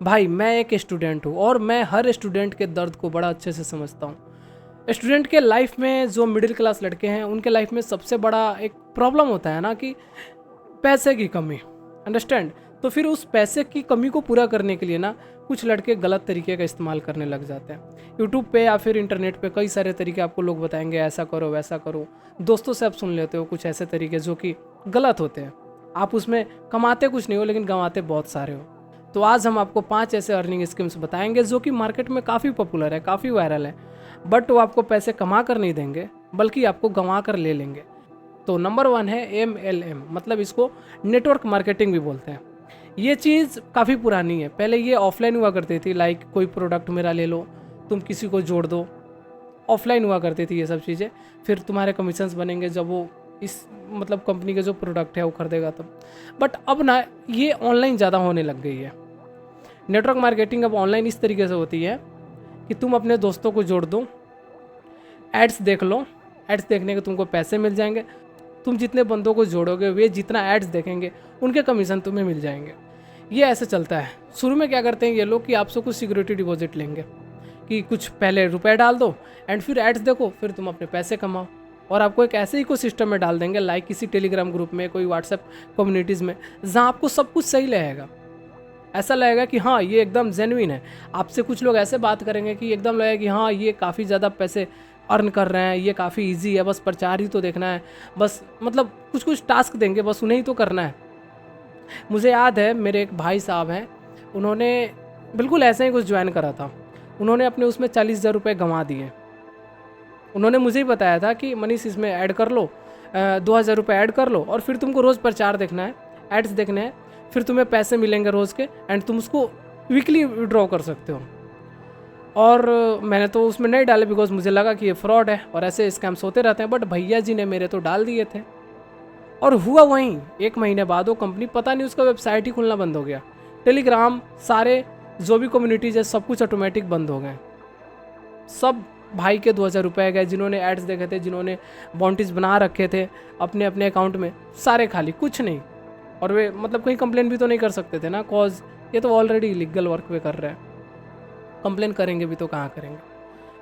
भाई मैं एक स्टूडेंट हूँ और मैं हर स्टूडेंट के दर्द को बड़ा अच्छे से समझता हूँ। स्टूडेंट के लाइफ में जो मिडिल क्लास लड़के हैं उनके लाइफ में सबसे बड़ा एक प्रॉब्लम होता है ना कि पैसे की कमी। अंडरस्टैंड। तो फिर उस पैसे की कमी को पूरा करने के लिए ना कुछ लड़के गलत तरीके का इस्तेमाल करने लग जाते हैं। यूट्यूब पे या फिर इंटरनेट पे कई सारे तरीके आपको लोग बताएंगे, ऐसा करो वैसा करो। दोस्तों से आप सुन लेते हो कुछ ऐसे तरीके जो कि गलत होते हैं। आप उसमें कमाते कुछ नहीं हो लेकिन गंवाते बहुत सारे हो। तो आज हम आपको 5 ऐसे अर्निंग स्कीम्स बताएंगे जो कि मार्केट में काफ़ी पॉपुलर है, काफ़ी वायरल है, बट वो आपको पैसे कमा कर नहीं देंगे बल्कि आपको गंवा कर ले लेंगे। तो नंबर 1 है MLM, मतलब इसको नेटवर्क मार्केटिंग भी बोलते हैं। ये चीज़ काफ़ी पुरानी है। पहले ये ऑफलाइन हुआ करती थी, लाइक कोई प्रोडक्ट मेरा ले लो, तुम किसी को जोड़ दो। ऑफलाइन हुआ करती थी ये सब चीज़ें, फिर तुम्हारे कमीशंस बनेंगे जब वो इस मतलब कंपनी के जो प्रोडक्ट है वो खरीदेगा तब। बट अब ना ये ऑनलाइन ज़्यादा होने लग गई है। नेटवर्क मार्केटिंग अब ऑनलाइन इस तरीके से होती है कि तुम अपने दोस्तों को जोड़ दो, एड्स देख लो, एड्स देखने के तुमको पैसे मिल जाएंगे। तुम जितने बंदों को जोड़ोगे वे जितना एड्स देखेंगे उनके कमीशन तुम्हें मिल जाएंगे। ये ऐसे चलता है। शुरू में क्या करते हैं ये लोग कि आपसे कुछ सिक्योरिटी डिपॉजिट लेंगे कि कुछ पहले रुपए डाल दो एंड फिर एड्स देखो, फिर तुम अपने पैसे कमाओ। और आपको एक ऐसे इको सिस्टम में डाल देंगे, लाइक किसी टेलीग्राम ग्रुप में, कोई व्हाट्सएप कम्युनिटीज़ में, जहाँ आपको सब कुछ सही लगेगा। ऐसा लगेगा कि हाँ ये एकदम जेन्युइन है। आपसे कुछ लोग ऐसे बात करेंगे कि एकदम लगेगा कि हाँ ये काफ़ी ज़्यादा पैसे अर्न कर रहे हैं, ये काफ़ी इजी है, बस प्रचार ही तो देखना है, बस मतलब कुछ कुछ टास्क देंगे, बस उन्हें ही तो करना है। मुझे याद है मेरे एक भाई साहब हैं, उन्होंने बिल्कुल ऐसे ही कुछ ज्वाइन करा था। उन्होंने अपने उसमें 40,000 रुपये गंवा दिए। उन्होंने मुझे ही बताया था कि मनीष इसमें ऐड कर लो, 2,000 रुपये ऐड कर लो और फिर तुमको रोज़ प्रचार देखना है, एड्स देखने हैं, फिर तुम्हें पैसे मिलेंगे रोज़ के एंड तुम उसको वीकली विड्रॉ कर सकते हो। और मैंने तो उसमें नहीं डाले बिकॉज मुझे लगा कि ये फ्रॉड है और ऐसे स्कैम्स होते रहते हैं। बट भैया जी ने मेरे तो डाल दिए थे और हुआ वहीं 1 महीने बाद वो कंपनी पता नहीं उसका वेबसाइट ही खुलना बंद हो गया। टेलीग्राम, सारे जो भी कम्युनिटीज़ है सब कुछ ऑटोमेटिक बंद हो गए। सब भाई के 2,000 रुपये गए, जिन्होंने एड्स देखे थे, जिन्होंने बाउंटीज बना रखे थे अपने अपने अकाउंट में, सारे खाली, कुछ नहीं। और वे मतलब कहीं कंप्लेन भी तो नहीं कर सकते थे ना, कॉज ये तो ऑलरेडी लीगल वर्क पे कर रहे हैं। कंप्लेन करेंगे भी तो कहाँ करेंगे।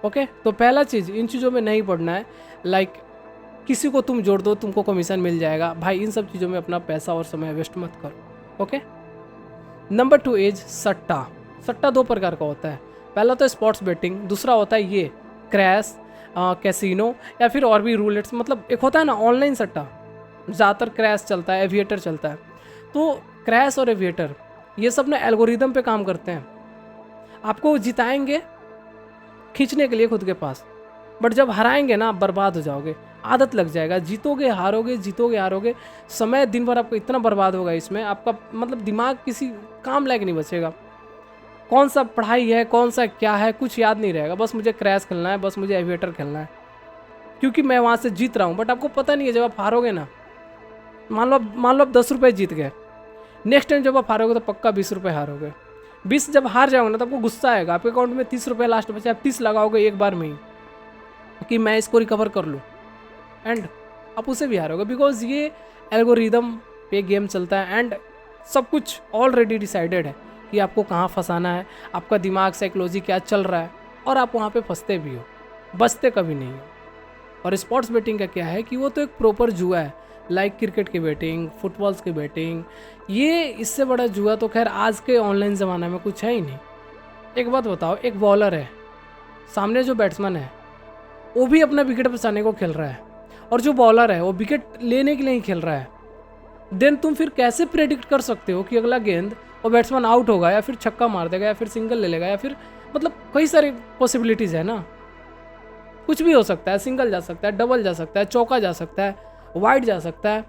ओके, तो पहला चीज़ इन चीज़ों में नहीं पड़ना है, लाइक किसी को तुम जोड़ दो तुमको कमीशन मिल जाएगा। भाई इन सब चीज़ों में अपना पैसा और समय वेस्ट मत करो। ओके। नंबर 2 इज सट्टा। सट्टा 2 प्रकार का होता है। पहला तो स्पोर्ट्स बेटिंग, दूसरा होता है ये क्रैश, कैसीनो या फिर और भी रूलेट्स। मतलब एक होता है ना ऑनलाइन सट्टा, ज़्यादातर क्रैश चलता है, एविएटर चलता है। तो क्रैश और एविएटर ये सब ना एल्गोरिदम पे काम करते हैं। आपको जिताएंगे खींचने के लिए खुद के पास, बट जब हराएंगे ना बर्बाद हो जाओगे, आदत लग जाएगा। जीतोगे हारोगे, जीतोगे हारोगे, समय दिन भर आपका इतना बर्बाद होगा इसमें, आपका मतलब दिमाग किसी काम लायक नहीं बचेगा। कौन सा पढ़ाई है, कौन सा क्या है, कुछ याद नहीं रहेगा। बस मुझे क्रैश खेलना है, बस मुझे एविएटर खेलना है, क्योंकि मैं वहाँ से जीत रहा हूँ। बट आपको पता नहीं है जब आप हारोगे ना, मान लो आप 10 रुपये जीत गए, नेक्स्ट टाइम जब आप हारोगे तो पक्का 20 रुपये हारोगे। 20 जब हार जाओगे ना तो आपको गुस्सा आएगा, आपके अकाउंट में 30 रुपये लास्ट बचे, आप 30 लगाओगे एक बार में ही कि मैं इसको रिकवर कर लूँ, एंड आप उसे भी हारोगे। बिकॉज ये एल्गोरिदम पे गेम चलता है एंड सब कुछ ऑलरेडी डिसाइडेड है कि आपको कहाँ फंसाना है, आपका दिमाग साइकोलॉजी क्या चल रहा है, और आप वहाँ पे फंसते भी हो, बचते कभी नहीं हो। और स्पोर्ट्स बेटिंग का क्या है कि वो तो एक प्रॉपर जुआ है, लाइक क्रिकेट की बेटिंग, फुटबॉल्स की बेटिंग। ये इससे बड़ा जुआ तो खैर आज के ऑनलाइन ज़माना में कुछ है ही नहीं। एक बात बताओ, एक बॉलर है, सामने जो बैट्समैन है वो भी अपना विकेट बचाने को खेल रहा है, और जो बॉलर है वो विकेट लेने के लिए ही खेल रहा है। देन तुम फिर कैसे प्रेडिक्ट कर सकते हो कि अगला गेंद वो बैट्समैन आउट होगा या फिर छक्का मार देगा या फिर सिंगल ले लेगा, या फिर मतलब कई सारी पॉसिबिलिटीज़ है ना, कुछ भी हो सकता है। सिंगल जा सकता है, डबल जा सकता है, चौका जा सकता है, वाइड जा सकता है,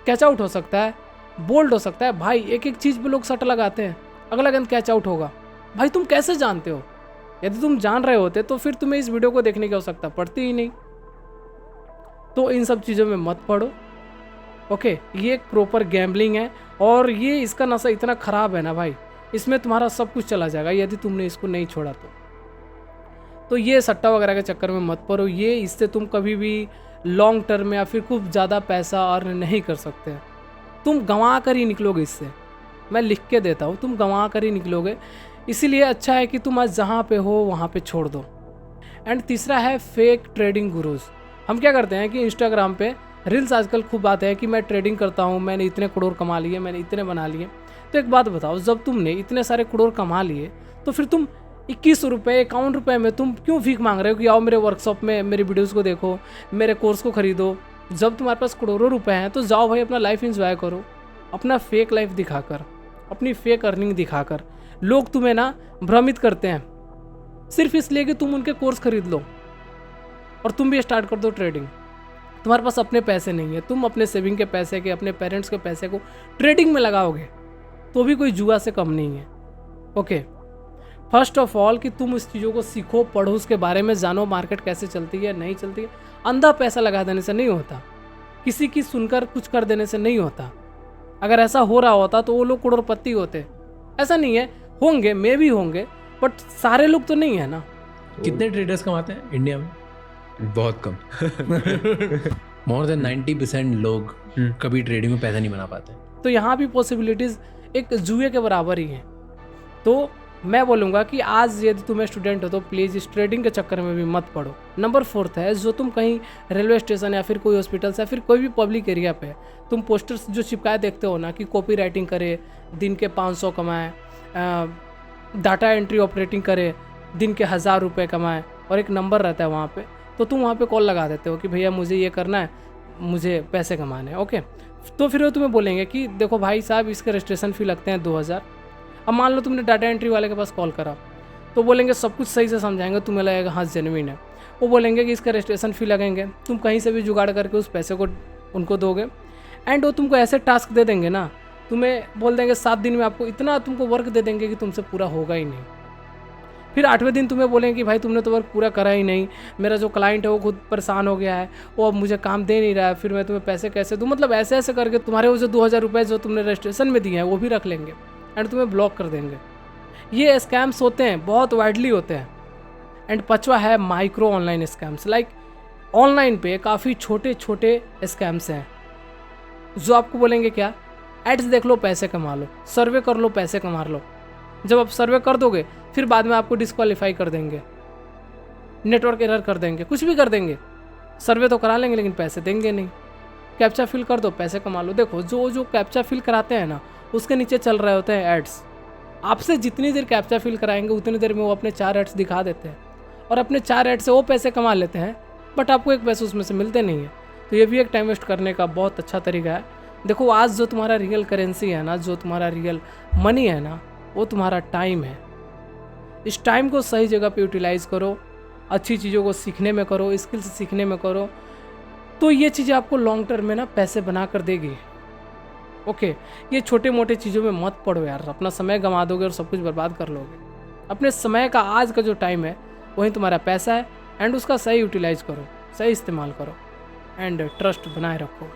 कैच आउट हो सकता है, बोल्ड हो सकता है। भाई एक एक चीज़ पे लोग सट लगाते हैं, अगला गेंद कैच आउट होगा। भाई तुम कैसे जानते हो? यदि तुम जान रहे होते तो फिर तुम्हें इस वीडियो को देखने की आवश्यकता पड़ती ही नहीं। तो इन सब चीज़ों में मत पड़ो। ओके, ये एक प्रॉपर गैम्बलिंग है और ये इसका नशा इतना ख़राब है ना भाई, इसमें तुम्हारा सब कुछ चला जाएगा यदि तुमने इसको नहीं छोड़ा तो ये सट्टा वगैरह के चक्कर में मत पड़ो। ये इससे तुम कभी भी लॉन्ग टर्म में या फिर खूब ज़्यादा पैसा अर्न नहीं कर सकते, तुम गंवा कर ही निकलोगे इससे। मैं लिख के देता हूँ, तुम गंवा कर ही निकलोगे। इसीलिए अच्छा है कि तुम आज जहाँ पे हो वहाँ पे छोड़ दो। एंड तीसरा है फेक ट्रेडिंग गुरुज। हम क्या करते हैं कि इंस्टाग्राम पे रील्स आजकल खूब आते हैं कि मैं ट्रेडिंग करता हूँ, मैंने इतने करोड़ कमा लिए, मैंने इतने बना लिए। तो एक बात बताओ, जब तुमने इतने सारे करोड़ कमा लिए तो फिर तुम 21 रुपये 51 रुपये में तुम क्यों भीख मांग रहे हो कि आओ मेरे वर्कशॉप में मेरी वीडियोज़ को देखो, मेरे कोर्स को खरीदो। जब तुम्हारे पास करोड़ों रुपए हैं तो जाओ भाई अपना लाइफ एंजॉय करो, अपना फेक लाइफ दिखाकर, अपनी फेक अर्निंग दिखाकर। लोग तुम्हें ना भ्रमित करते हैं सिर्फ इसलिए कि तुम उनके कोर्स खरीद लो और तुम भी स्टार्ट कर दो ट्रेडिंग। तुम्हारे पास अपने पैसे नहीं है, तुम अपने सेविंग के पैसे के, अपने पेरेंट्स के पैसे को ट्रेडिंग में लगाओगे तो भी कोई जुआ से कम नहीं है। ओके, फर्स्ट ऑफ ऑल कि तुम उस चीज़ों को सीखो, पढ़ो, उसके बारे में जानो, मार्केट कैसे चलती है नहीं चलती है। अंधा पैसा लगा देने से नहीं होता, किसी की सुनकर कुछ कर देने से नहीं होता। अगर ऐसा हो रहा होता तो वो लोग करोड़पति होते। ऐसा नहीं है, होंगे, मे भी होंगे, बट सारे लोग तो नहीं है ना। कितने ट्रेडर्स कमाते हैं इंडिया में? बहुत कम। मोर देन 90% लोग कभी ट्रेडिंग में पैसा नहीं बना पाते। तो यहाँ भी पॉसिबिलिटीज़ एक जुए के बराबर ही हैं। तो मैं बोलूँगा कि आज यदि तुम स्टूडेंट हो तो प्लीज़ इस ट्रेडिंग के चक्कर में भी मत पड़ो। नंबर 4 है, जो तुम कहीं रेलवे स्टेशन या फिर कोई हॉस्पिटल से या फिर कोई भी पब्लिक एरिया पे तुम पोस्टर्स जो चिपकाए देखते हो ना कि कॉपी राइटिंग करे, दिन के 500 कमाए, डाटा एंट्री ऑपरेटिंग करे, दिन के 1000 रुपये कमाए और एक नंबर रहता है वहाँ पे, तो तुम वहाँ पे कॉल लगा देते हो कि भैया मुझे ये करना है, मुझे पैसे कमाने हैं। ओके, तो फिर वो तुम्हें बोलेंगे कि देखो भाई साहब इसके रजिस्ट्रेशन फ़ी लगते हैं 2000। अब मान लो तुमने डाटा एंट्री वाले के पास कॉल करा तो बोलेंगे सब कुछ सही से समझाएंगे, तुम्हें लगेगा हाँ जेन्युइन है। वो बोलेंगे कि इसका रजिस्ट्रेशन फ़ी लगेंगे, तुम कहीं से भी जुगाड़ करके उस पैसे को उनको दोगे एंड वो तुमको ऐसे टास्क दे देंगे ना, तुम्हें बोल देंगे 7 दिन में आपको इतना तुमको वर्क दे देंगे कि तुमसे पूरा होगा ही नहीं। फिर 8वें दिन तुम्हें बोलेंगे कि भाई तुमने तो वर्क पूरा करा ही नहीं, मेरा जो क्लाइंट है वो खुद परेशान हो गया है, वो अब मुझे काम दे नहीं रहा है, फिर मैं तुम्हें पैसे कैसे दूँ। मतलब ऐसे ऐसे करके तुम्हारे वो जो 2000 रुपये जो तुमने रजिस्ट्रेशन में दिए हैं वो भी रख लेंगे एंड तुम्हें ब्लॉक कर देंगे। ये स्कैम्स होते हैं, बहुत वाइडली होते हैं। एंड 5वां है micro online scams. Like online पे काफ़ी छोटे छोटे स्कैम्स हैं जो आपको बोलेंगे क्या, एड्स देख लो पैसे कमा लो, सर्वे कर लो पैसे कमा लो। जब आप सर्वे कर दोगे फिर बाद में आपको डिस्क्वालीफाई कर देंगे, नेटवर्क एरर कर देंगे, कुछ भी कर देंगे। सर्वे तो करा लेंगे लेकिन पैसे देंगे नहीं। कैप्चा फिल कर दो पैसे कमा लो। देखो जो कैप्चा फिल कराते हैं ना उसके नीचे चल रहे होते हैं एड्स। आपसे जितनी देर कैप्चा फिल कराएंगे उतनी देर में वो अपने 4 एड्स दिखा देते हैं और अपने 4 एड से वो पैसे कमा लेते हैं, बट आपको एक पैसे उसमें से मिलते नहीं है। तो ये भी एक टाइम वेस्ट करने का बहुत अच्छा तरीका है। देखो आज जो तुम्हारा रियल करेंसी है ना, जो तुम्हारा रियल मनी है ना, वो तुम्हारा टाइम है। इस टाइम को सही जगह पे यूटिलाइज़ करो, अच्छी चीज़ों को सीखने में करो, स्किल्स सीखने में करो, तो ये चीज़ें आपको लॉन्ग टर्म में ना पैसे बना कर देगी। ओके, ये छोटे मोटे चीज़ों में मत पड़ो यार, अपना समय गंवा दोगे और सब कुछ बर्बाद कर लोगे। अपने समय का आज का जो टाइम है वही तुम्हारा पैसा है एंड उसका सही यूटिलाइज़ करो, सही इस्तेमाल करो एंड ट्रस्ट बनाए रखो।